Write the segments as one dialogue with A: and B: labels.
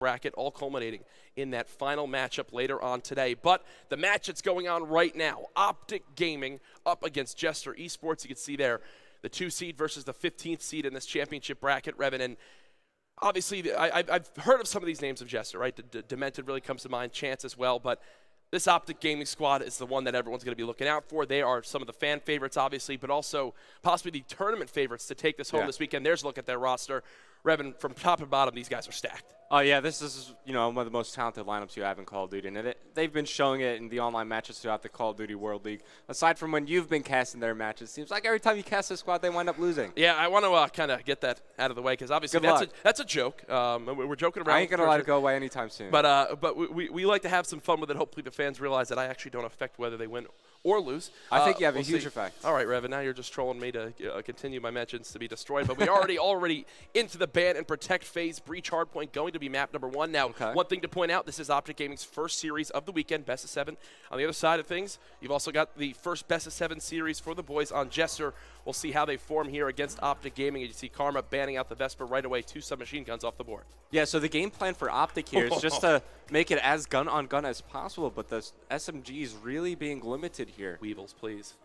A: bracket, all culminating in that final matchup later on today. But the match that's going on right now, OpTic Gaming up against Jester Esports. You can see there the 2 seed versus the 15th seed in this championship bracket, Revan. And obviously, I've heard of some of these names of Jester, right? Demented really comes to mind, Chance as well. But this OpTic Gaming squad is the one that everyone's going to be looking out for. They are some of the fan favorites, obviously, but also possibly the tournament favorites to take this home this weekend. There's a look at their roster. Revan, from top to bottom, these guys are stacked.
B: Oh, yeah, this is, one of the most talented lineups you have in Call of Duty. And they've been showing it in the online matches throughout the Call of Duty World League. Aside from when you've been casting their matches, it seems like every time you cast this squad, they wind up losing.
A: Yeah, I want to kind of get that out of the way because obviously that's a joke. We're joking around.
B: I ain't going to let it go away anytime soon.
A: But we like to have some fun with it. Hopefully the fans realize that I actually don't affect whether they win or lose.
B: I think you have a huge effect.
A: All right, Revan, now you're just trolling me to continue my mentions to be destroyed. But we already into the ban and protect phase. Breach Hardpoint going to be map number 1. Now, one thing to point out, this is OpTic Gaming's first series of the weekend, best of 7. On the other side of things, you've also got the first best of 7 series for the boys on Jester. We'll see how they form here against OpTic Gaming. And you see Karma banning out the Vesper right away, 2 submachine guns off the board.
B: Yeah, so the game plan for OpTic here is just to make it as gun-on-gun as possible, but the SMG is really being limited here.
A: Weevils, please.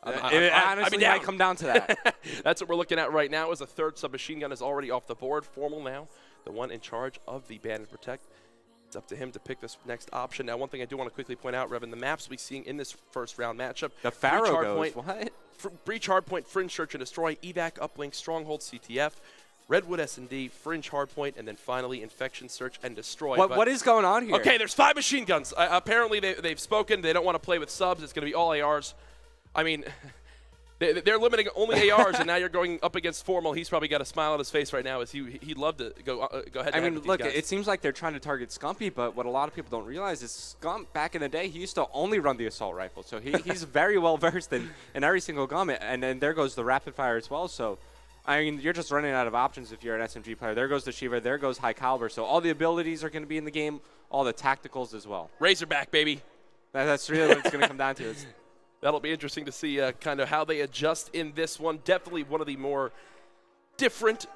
B: It honestly might come down to that.
A: That's what we're looking at right now. Is a 3rd submachine gun is already off the board. Formal now, the one in charge of the ban and protect. It's up to him to pick this next option. Now, one thing I do want to quickly point out, Revan, the maps we're seeing in this first round matchup.
B: The Pharaoh goes, what?
A: Breach Hardpoint, Fringe Search and Destroy, Evac, Uplink, Stronghold, CTF, Redwood S&D, Fringe Hardpoint, and then finally Infection Search and Destroy.
B: What is going on here?
A: Okay, there's 5 machine guns. Apparently, they've spoken. They don't want to play with subs. It's going to be all ARs. I mean, they're limiting only ARs, and now you're going up against Formal. He's probably got a smile on his face right now as he'd love to go ahead.
B: I mean, look, it seems like they're trying to target Scumpy, but what a lot of people don't realize is Scump, back in the day, he used to only run the assault rifle. So he's very well versed in every single gun, and then there goes the rapid fire as well. So, I mean, you're just running out of options if you're an SMG player. There goes the Shiva, there goes high caliber. So all the abilities are going to be in the game, all the tacticals as well.
A: Razorback, baby.
B: That's really what it's going to come down to.
A: That'll be interesting to see kind of how they adjust in this one. Definitely one of the more different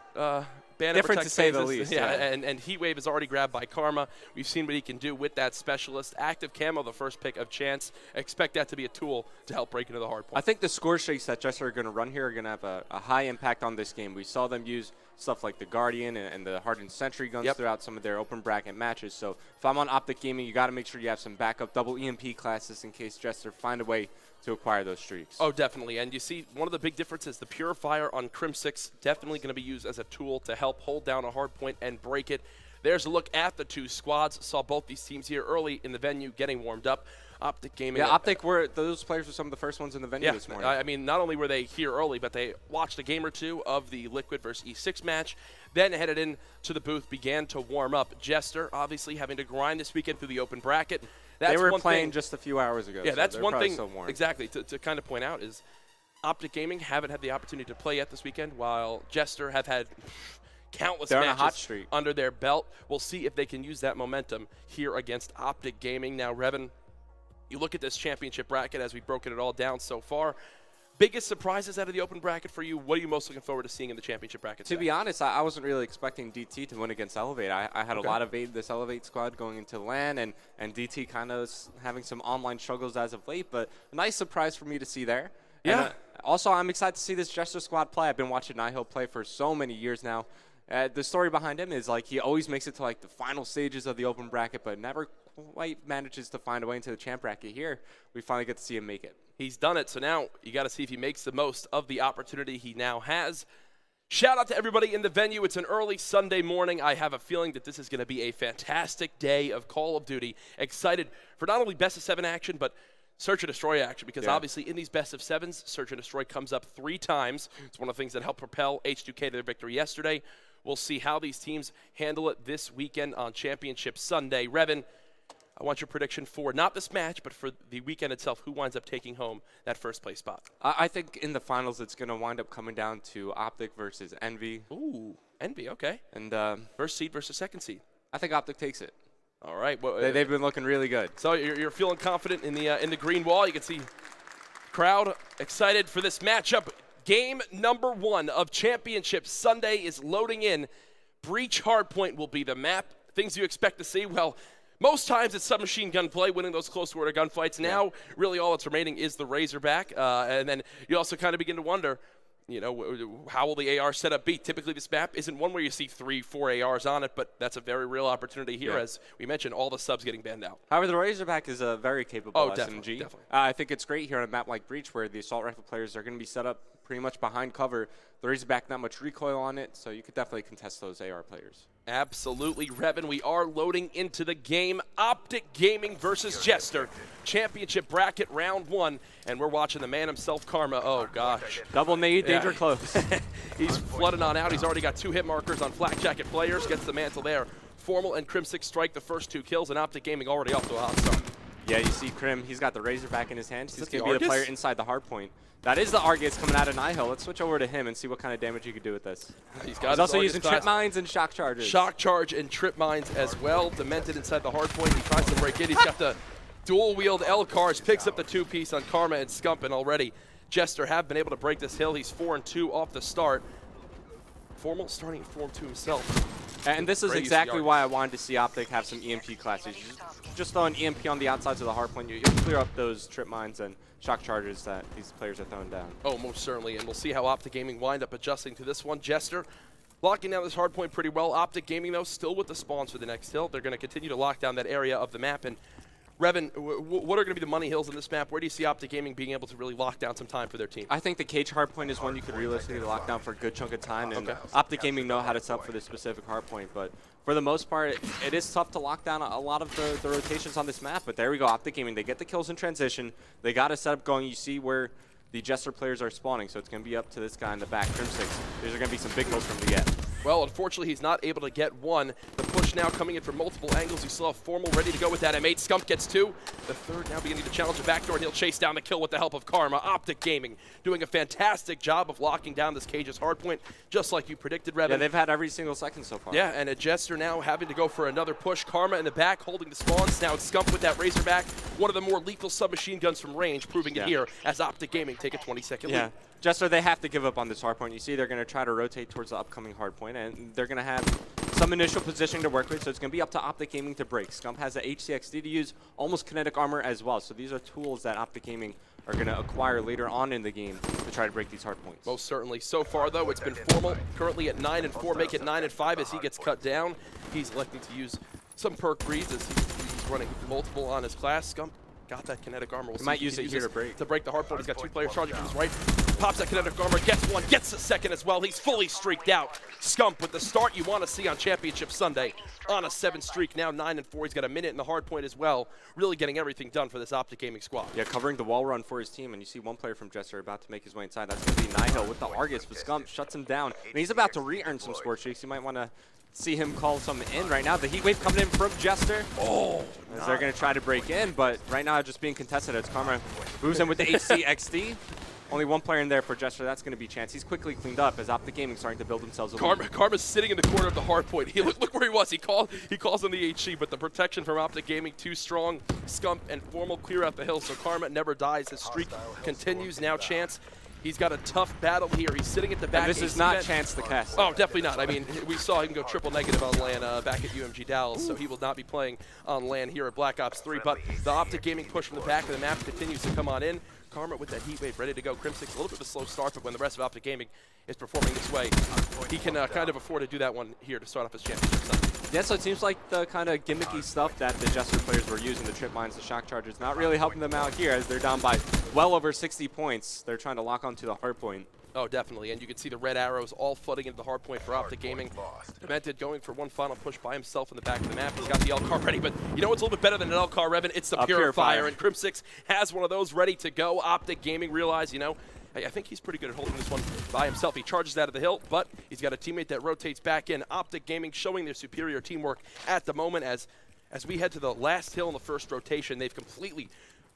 B: different to say the least.
A: Yeah, and Heatwave is already grabbed by Karma. We've seen what he can do with that specialist. Active Camo, the first pick of Chance. Expect that to be a tool to help break into the hard point.
B: I think the score streaks that Jester are going to run here are going to have a high impact on this game. We saw them use stuff like the Guardian and the Hardened Sentry guns throughout some of their open bracket matches. So if I'm on OpTic Gaming, you got to make sure you have some backup double EMP classes in case Jester find a way to acquire those streaks.
A: Oh, definitely. And you see one of the big differences, the Purifier on Crim6, definitely going to be used as a tool to help hold down a hard point and break it. There's a look at the 2 squads. Saw both these teams here early in the venue getting warmed up. OpTic Gaming.
B: Yeah, OpTic those players were some of the first ones in the venue this morning.
A: I mean, not only were they here early, but they watched a game or two of the Liquid versus E6 match, then headed in to the booth, began to warm up. Jester, obviously, having to grind this weekend through the open bracket.
B: They were playing just a few hours ago.
A: Yeah,
B: so
A: that's one thing
B: exactly
A: to kind of point out is OpTic Gaming haven't had the opportunity to play yet this weekend, while Jester have had countless matches
B: on a hot streak
A: under their belt. We'll see if they can use that momentum here against OpTic Gaming. Now, Revan, you look at this championship bracket as we've broken it all down so far. Biggest surprises out of the open bracket for you? What are you most looking forward to seeing in the championship bracket today?
B: To be honest, I wasn't really expecting DT to win against Elevate. I had a lot of this Elevate squad going into LAN, and DT kind of having some online struggles as of late, but a nice surprise for me to see there.
A: Yeah.
B: And, also, I'm excited to see this Jester squad play. I've been watching Nihil play for so many years now. The story behind him is like he always makes it to like the final stages of the open bracket, but never quite manages to find a way into the champ bracket. Here, we finally get to see him make it.
A: He's done it, so now you got to see if he makes the most of the opportunity he now has. Shout out to everybody in the venue. It's an early Sunday morning. I have a feeling that this is going to be a fantastic day of Call of Duty. Excited for not only best of 7 action, but Search and Destroy action, because obviously in these best of 7s, Search and Destroy comes up 3 times. It's one of the things that helped propel H2K to their victory yesterday. We'll see how these teams handle it this weekend on Championship Sunday. Revan, I want your prediction for not this match, but for the weekend itself. Who winds up taking home that first place spot?
B: I think in the finals, it's going to wind up coming down to OpTic versus Envy.
A: Ooh, Envy, okay.
B: And
A: first seed versus second seed.
B: I think OpTic takes it.
A: All right. Well,
B: they've been looking really good.
A: So you're feeling confident in the green wall. You can see crowd excited for this matchup. Game number 1 of Championship Sunday is loading in. Breach Hardpoint will be the map things you expect to see, well, most times it's submachine gun play, winning those close order gunfights. Now, really all that's remaining is the Razorback. And then you also kind of begin to wonder, you know, how will the AR setup be? Typically, this map isn't one where you see 3-4 ARs on it, but that's a very real opportunity here, as we mentioned, all the subs getting banned out.
B: However, the Razorback is a very capable SMG.
A: Definitely.
B: I think it's great here on a map like Breach, where the assault rifle players are going to be set up pretty much behind cover. The Razorback, not much recoil on it, so you could definitely contest those AR players.
A: Absolutely, Revan. We are loading into the game. OpTic Gaming versus Jester. Championship bracket round 1. And we're watching the man himself, Karma. Oh, gosh.
B: Double nade, danger close.
A: He's flooding on out. He's already got 2 hit markers on Flak Jacket players. Gets the mantle there. Formal and Crim6 strike the first 2 kills, and OpTic Gaming already off to a hot start.
B: Yeah, you see Crim, he's got the Razorback in his hands. He's going to be
A: Argus?
B: the player inside the hard point. That is the Argus coming out of Nihil. Let's switch over to him and see what kind of damage he could do with this.
A: He's
B: also using trip mines and shock charges.
A: Shock charge and trip mines as well. Demented inside the hard point. He tries to break in. He's got the dual-wield L-cars. Picks up the 2-piece on Karma and Scump, and already Jester have been able to break this hill. He's 4-2 off the start. Formal starting form to himself.
B: And this is exactly why I wanted to see OpTic have some EMP classes. Just throw an EMP on the outsides of the hard point. You'll clear up those trip mines and shock charges that these players are throwing down.
A: Oh, most certainly. And we'll see how OpTic Gaming wind up adjusting to this one. Jester locking down this hard point pretty well. OpTic Gaming, though, still with the spawns for the next hill. They're going to continue to lock down that area of the map. And Revan, what are going to be the money hills in this map? Where do you see OpTic Gaming being able to really lock down some time for their team?
B: I think the cage hardpoint is one you could realistically lock down for a good chunk of time, and OpTic Gaming know how to set up for this specific hardpoint. But for the most part, it is tough to lock down a lot of the rotations on this map. But there we go, OpTic Gaming. They get the kills in transition. They got a setup going. You see where the Jester players are spawning, so it's going to be up to this guy in the back, Crim6. There's going to be some big kills for him to get.
A: Well, unfortunately, he's not able to get one. The push now coming in from multiple angles. You still have Formal ready to go with that M8. Scump gets 2. The third now beginning to challenge the backdoor, and he'll chase down the kill with the help of Karma. OpTic Gaming doing a fantastic job of locking down this Cage's hardpoint, just like you predicted, Revan.
B: Yeah, they've had every single second so far.
A: Yeah, and a Jester now having to go for another push. Karma in the back holding the spawns. Now it's Scump with that Razorback. One of the more lethal submachine guns from range, proving it here as OpTic Gaming take a 20-second lead.
B: Jester, they have to give up on this hardpoint. You see they're going to try to rotate towards the upcoming hardpoint, and they're going to have some initial positioning to work with, so it's going to be up to OpTic Gaming to break. Scump has the HCXD to use, almost kinetic armor as well, so these are tools that OpTic Gaming are going to acquire later on in the game to try to break these hardpoints.
A: Most certainly. So far, though, it's been Formal, currently at 9-4, make it 9-5 as he gets cut down. He's electing to use some perk breeds as he's running multiple on his class. Scump got that kinetic armor.
B: He might use it here to break.
A: To break the hardpoint. He's got 2 players charging to his right. Pops that kinetic armor, gets 1, gets the second as well. He's fully streaked out. Scump with the start you want to see on Championship Sunday. On a 7 streak, now 9-4. He's got a minute in the hardpoint as well. Really getting everything done for this OpTic Gaming squad.
B: Yeah, covering the wall run for his team, and you see one player from Jester about to make his way inside. That's going to be Nihil with the Argus, but Scump shuts him down. And he's about to re-earn some score streaks. You might want to see him call some in right now. The heat wave coming in from Jester.
A: Oh,
B: as they're going to try to break in, but right now just being contested as Karma moves in with the HCXD. Only one player in there for Jester. That's going to be Chance. He's quickly cleaned up as OpTic Gaming starting to build themselves a lead. Karma's
A: sitting in the corner of the hard point. Look where he was. He calls on the HC, but the protection from OpTic Gaming too strong. Scump and Formal clear out the hill, so Karma never dies. His streak continues. Now Chance. He's got a tough battle here. He's sitting at the back.
B: And this is not Chance the cast.
A: Oh, definitely not. I mean, we saw him go triple negative on LAN back at UMG Dallas, so he will not be playing on LAN here at Black Ops 3. But the OpTic Gaming push from the back of the map continues to come on in. Karma with that heat wave ready to go. Crim6 a little bit of a slow start, but when the rest of OpTic Gaming is performing this way, he can kind of afford to do that one here to start off his championship Sunday.
B: Yeah, so it seems like the kind of gimmicky stuff that the Jester players were using, the trip mines, the shock charges, not really helping them out here as they're down by well over 60 points. They're trying to lock onto the hard point.
A: Oh, definitely, and you can see the red arrows all flooding into the hard point for OpTic Gaming. Demented going for one final push by himself in the back of the map. He's got the L-car ready, but you know what's a little bit better than an L-car, Revan? It's the Purifier, and Crim6 has one of those ready to go. OpTic Gaming realize, you know, I think he's pretty good at holding this one by himself. He charges out of the hill, but he's got a teammate that rotates back in. OpTic Gaming showing their superior teamwork at the moment as we head to the last hill in the first rotation. They've completely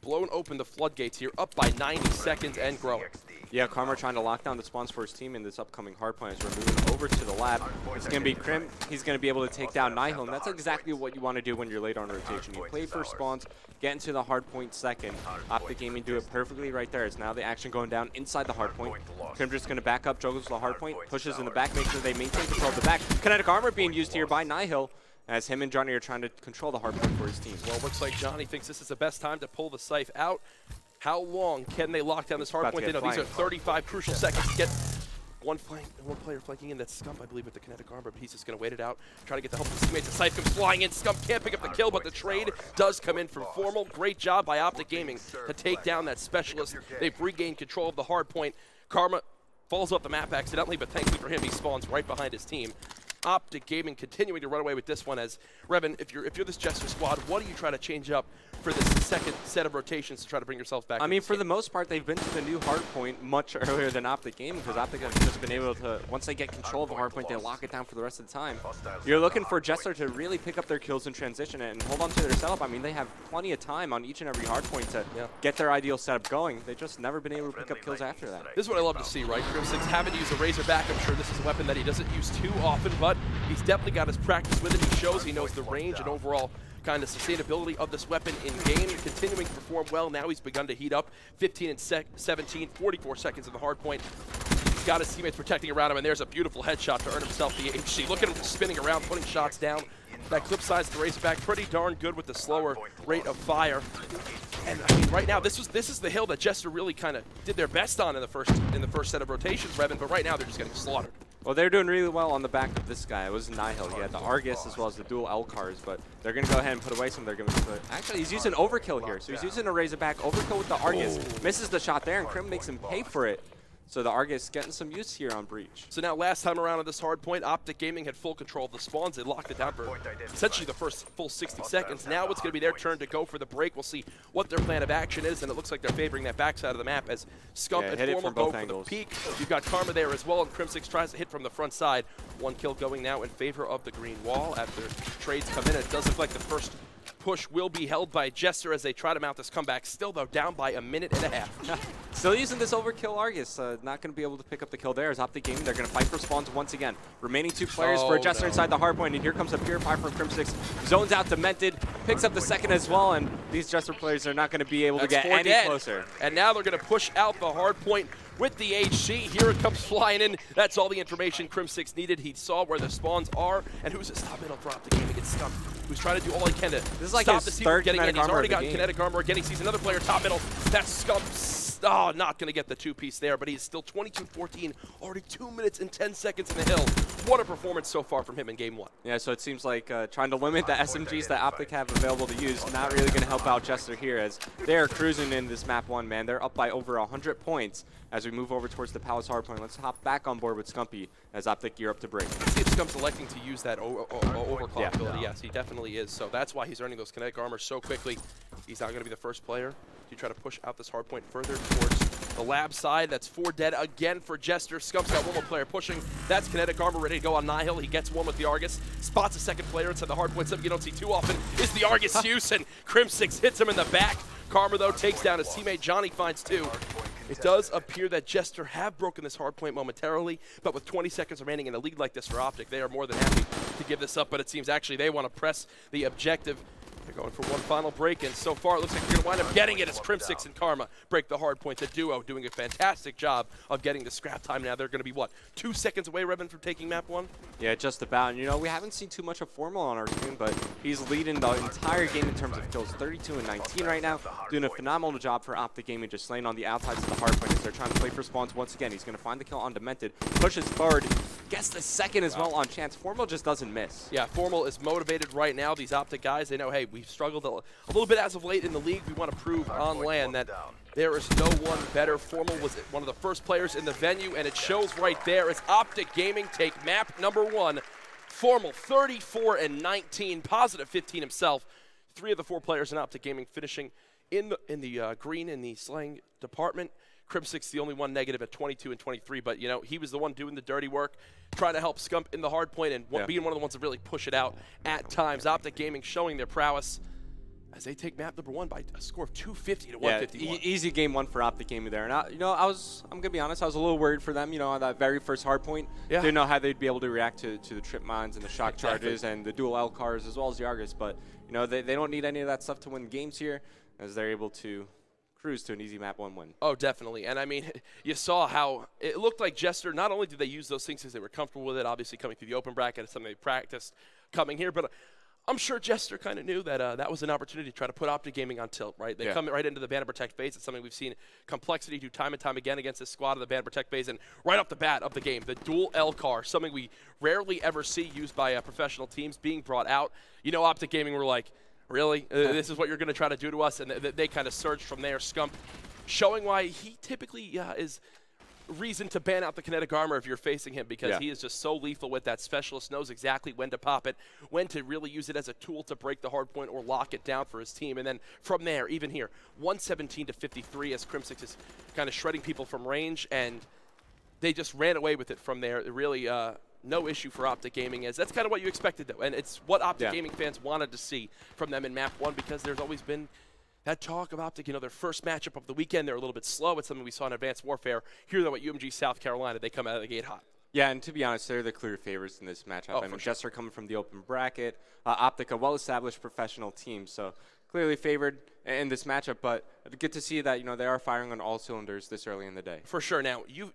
A: blown open the floodgates here, up by 90 seconds and growing.
B: Yeah, Karma trying to lock down the spawns for his team in this upcoming hardpoint as we're moving over to the lab. It's going to be Crim. He's going to be able to take down Nihil, and that's exactly what you want to do when you're late on rotation. You play for spawns, get into the hardpoint second. OpTic Gaming do it perfectly right there. It's now the action going down inside the hardpoint. Crim just going to back up, juggles the hardpoint, pushes in the back, makes sure they maintain control of the back. Kinetic armor being used here by Nihil. as him and Johnny are trying to control the hard point for his team.
A: Well, looks like Johnny thinks this is the best time to pull the scythe out. How long can they lock down this hard point? They know these are 35 crucial seconds to get one player flanking in. That's Scump, I believe, with the kinetic armor, but he's just going to wait it out, try to get the help of his teammates. The scythe comes flying in. Scump can't pick up the kill, but the trade does come in from Formal. Great job by OpTic Gaming to take down that specialist. They've regained control of the hard point. Karma falls off the map accidentally, but thankfully for him, he spawns right behind his team. OpTic Gaming continuing to run away with this one as, Revan, if you're this Jester squad, what do you try to change up for this second set of rotations to try to bring yourself back?
B: I mean, for the most part, they've been to the new hard point much earlier than OpTic Gaming, because OpTic have just been able to, once they get control of a hard point, they lock it down for the rest of the time. You're looking for Jester to really pick up their kills and transition it and hold on to their setup. I mean, they have plenty of time on each and every hard point to get their ideal setup going. They've just never been able to pick up kills after that.
A: This is what I love to see, right? Crimsix haven't used a Razorback. I'm sure this is a weapon that he doesn't use too often, but he's definitely got his practice with it. He shows he knows the range and overall kind of sustainability of this weapon in game. Continuing to perform well. Now he's begun to heat up. 15 and 17, 44 seconds in the hard point. He's got his teammates protecting around him, and there's a beautiful headshot to earn himself the HC. Look at him spinning around, putting shots down. That clip size to Razorback pretty darn good with the slower rate of fire. And I mean, right now, this is the hill that Jester really kind of did their best on in the first set of rotations, Revan. But right now, they're just getting slaughtered.
B: Well, they're doing really well on the back of this guy. It was Nihil. He had the Argus as well as the dual L cars, but they're going to go ahead and put away some. They're going to actually, he's using overkill here. So he's using a Razorback overkill with the Argus. Misses the shot there, and Krim makes him pay for it. So the Argus getting some use here on Breach.
A: So now last time around on this hard point, OpTic Gaming had full control of the spawns. They locked it down for essentially the first full 60 seconds. Now it's going to be their turn to go for the break. We'll see what their plan of action is, and it looks like they're favoring that backside of the map as Scump and Formal go for the peak. You've got Karma there as well, and Crimsix tries to hit from the front side. One kill going now in favor of the green wall after trades come in. It does look like the first push will be held by Jester as they try to mount this comeback. Still, though, down by a minute and a half.
B: Still using this overkill Argus. Not going to be able to pick up the kill there as OpTic Gaming. They're going to fight for spawns once again. Remaining 2 players for Jester inside the hardpoint, and here comes a Purify from Crimsix. Zones out Demented, picks up the second as well, and these Jester players are not going to be able to get any closer.
A: And now they're going to push out the hardpoint with the HC. Here it comes flying in. That's all the information Crimsix needed. He saw where the spawns are, and who's this top middle for OpTic Gaming? It's Scump, who's trying to do all he can to stop the team from getting in. He's already gotten kinetic armor again. He sees another player top middle. That's Scump. Oh, not going to get the 2-piece there, but he's still 22-14, already 2 minutes and 10 seconds in the hill. What a performance so far from him in Game 1.
B: Yeah, so it seems like trying to limit the SMGs that OpTic have available to use, not really going to help out Jester here as they're cruising in this map 1, man. They're up by over 100 points as we move over towards the Palace hardpoint. Let's hop back on board with Scumpy as OpTic gear up to break.
A: Let's see if Scump's electing to use that overclock ability. Yes, he definitely is. So that's why he's earning those kinetic armor so quickly. He's not going to be the first player to try to push out this hardpoint further towards the lab side. That's 4 dead again for Jester. Scump's got one more player pushing. That's kinetic armor ready to go on Nihil. He gets one with the Argus. Spots a second player inside the hardpoint. Something you don't see too often is the Argus use, and Crimsix hits him in the back. Karma, though, takes down his teammate. Johnny finds 2. It does appear that Jester have broken this hardpoint momentarily, but with 20 seconds remaining in a lead like this for OpTic, they are more than happy to give this up, but it seems actually they want to press the objective. They're going for one final break, and so far it looks like they're going to wind up getting it as Crimsix and Karma break the hard point. The duo doing a fantastic job of getting the scrap time now. They're going to be, what, 2 seconds away, Revan, from taking map 1?
B: Yeah, just about. And, you know, we haven't seen too much of Formal on our team, but he's leading the entire game in terms of kills, 32 and 19 right now. Doing a phenomenal job for OpTic Gaming, just slaying on the outsides of the hard point as they're trying to play for spawns once again. He's going to find the kill on Demented, pushes forward, gets the second as well on Chance. Formal just doesn't miss.
A: Yeah, Formal is motivated right now. These OpTic guys, they know, hey, we've struggled a little bit as of late in the league. We want to prove on land that there is no one better. Formal was one of the first players in the venue, and it shows right there as OpTic Gaming take map number 1. Formal 34 and 19, positive 15 himself. 3 of the 4 players in OpTic Gaming finishing in the green in the slaying department. Crimsix the only one negative at 22 and 23, but you know he was the one doing the dirty work, trying to help Scump in the hard point and being one of the ones that really push it out at times. OpTic Gaming showing their prowess as they take map number 1 by a score of 250 to 151.
B: Easy Game 1 for OpTic Gaming there. And I'm gonna be honest, I was a little worried for them. You know, on that very first hard point, didn't know how they'd be able to react to the trip mines and the shock charges and the dual L cars as well as the Argus. But you know, they don't need any of that stuff to win games here, as they're able to cruise to an easy map 1 win.
A: Oh, definitely. And I mean, you saw how it looked like Jester, not only did they use those things because they were comfortable with it, obviously coming through the open bracket, it's something they practiced coming here, but I'm sure Jester kind of knew that that was an opportunity to try to put OpTic Gaming on tilt, right? They come right into the ban and protect phase. It's something we've seen Complexity do time and time again against this squad of the ban and protect phase. And right off the bat of the game, the dual L car, something we rarely ever see used by professional teams being brought out. You know, OpTic Gaming were like, really? This is what you're going to try to do to us? And they kind of surged from there. Scump showing why he typically is reason to ban out the kinetic armor if you're facing him, because he is just so lethal with that. Specialist knows exactly when to pop it, when to really use it as a tool to break the hard point or lock it down for his team. And then from there, even here, 117 to 53 as Crimsix is kind of shredding people from range, and they just ran away with it from there. Really no issue for OpTic Gaming, as that's kind of what you expected, though. And it's what OpTic Gaming fans wanted to see from them in Map 1, because there's always been that talk of OpTic, you know, their first matchup of the weekend, they're a little bit slow. It's something we saw in Advanced Warfare. Here, though, at UMG South Carolina, they come out of the gate hot.
B: Yeah, and to be honest, they're the clear favorites in this matchup. I mean, Jester coming from the open bracket, OpTic, a well-established professional team, so clearly favored in this matchup. But good to see that, you know, they are firing on all cylinders this early in the day.
A: For sure. Now, you